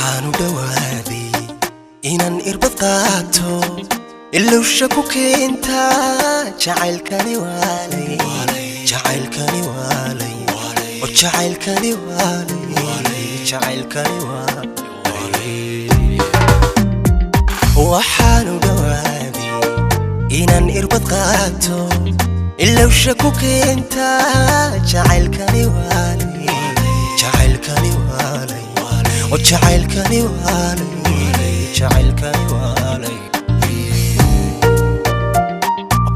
waxaan u dhawaaday inaan irbad qaato ilowsha ku keenta jacaylkani waalay jacaylkani waalay oo jacaylkani waalay jacaylkani waalay waxaan u dhawaaday inaan irbad qaato ilowsha ku keenta jacaylkani waalay jacaylkani waalay oo jacaylkani waalay jacaylkani waalay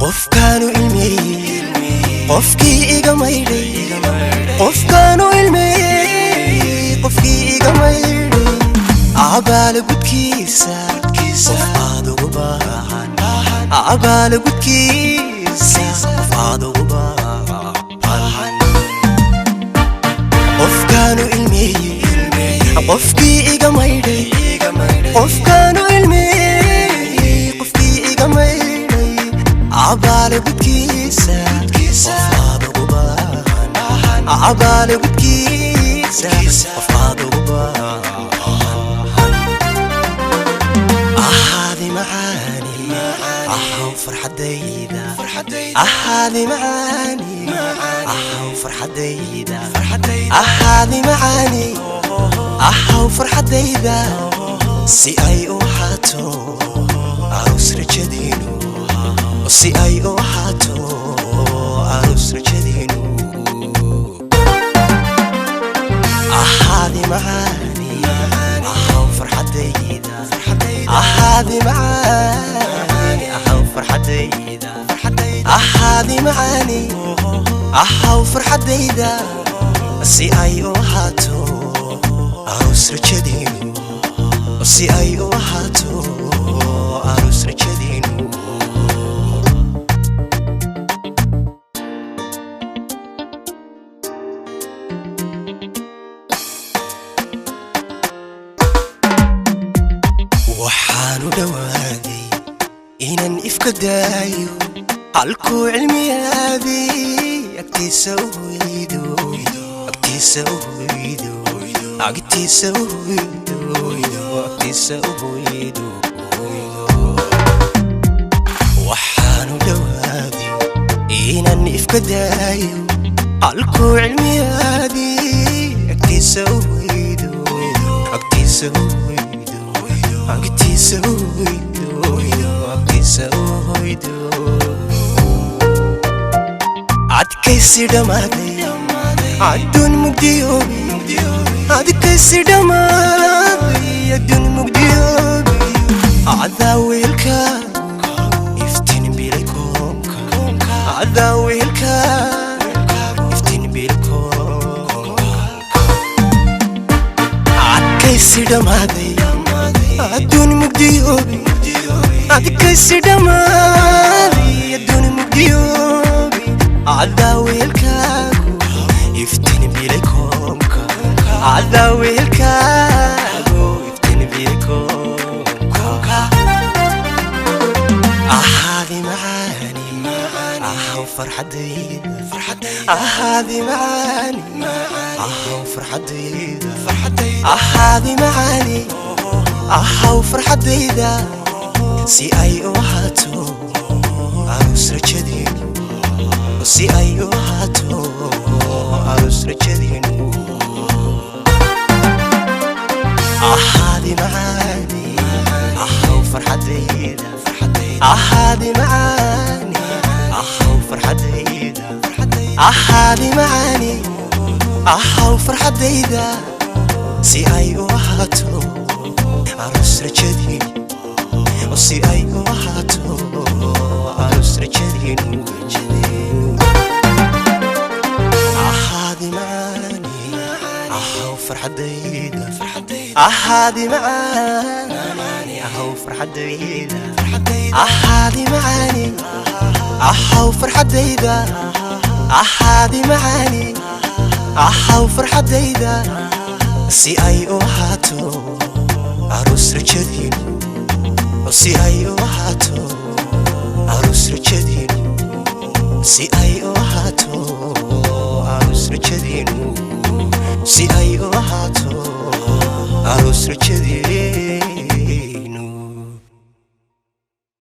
qofkaanu ilmeeyay qofkii iga maydhay qofkaanu ilmeeyay qofkii iga maydhay abaal gudkiisa qofaad ugu baahan abaal gudkiisa qofaad ugu baahan qofkaanu ilmeeyay qofkii iga maydhay qofkaanu ilmeeyay qofkii iga maydhay abaal gudkiisa qofaad ugu baahan abaal gudkiisa qofaad ugu baahan ahaadi macaani ahaw farxadayda ahaadi macaani ahaw farxadayda ahaadi macaani ahaw farxadayda si ay u ahaato aroos rajadiinu si ay u ahaato aroos rajadiinu ahaadi macaani ahaw farxadayda ahaadi macaani ahaw farxadayda ahaadi macaani ahaw farxadayda si ay u ahaato aroos rajadiinu si ay u ahaato aroos rajadiinu waxaan u dhawaaday inaan ifka daayo halkuu cilmiyaadii agtiisa u hoydo agtiisa u hoydo agtiisa u hoydo agtiisa u hoydo waxaan u dhawaaday inaan ifka daayo halkuu cilmiyaadii agtiisa u hoydo agtiisa u hoydo agtiisa u hoydo agtiisa u hoydo adkaysi dhamaaday adduun mugdiyoobi adkaysi dhamaaday adduun mugdiyoobi adaa weelkaagu iftiin bilay koonka adaa weelkaagu iftiin bilay koonka adkaysi dhamaaday adduun mugdiyoobi adkaysi dhamaaday adduun mugdiyoobi adaa weelkaagu iftiin bilay koonka adaa weelkaagu iftiin bilay koonka ahaadi macaani ahaw farxadayda ahaadi macaani ahaw farxadayda ahaadi macaani ahaw farxadayda si ay u ahaato aroos rajadiinu si ay u ahaato aroos rajadiinu ahaadi macaani ahaw farxadayda ahaadi macaani ahaw farxadayda ahaadi macaani ahaw farxadayda si ay u ahaato aroos rajadiinu si ay u ahaato aroos rajadiinu ahaadi macaani ahaw farxadayda ahaadi macaani ahaw farxadayda ahaadi macaani ahaw farxadayda ahaadi macaani ahaw farxadayda si ay u ahaato aroos rajadiinu si ay u ahaato aroos rajadiinu si ay u ahaato aroos rajadiinu si ay u ahaato عروس رجدي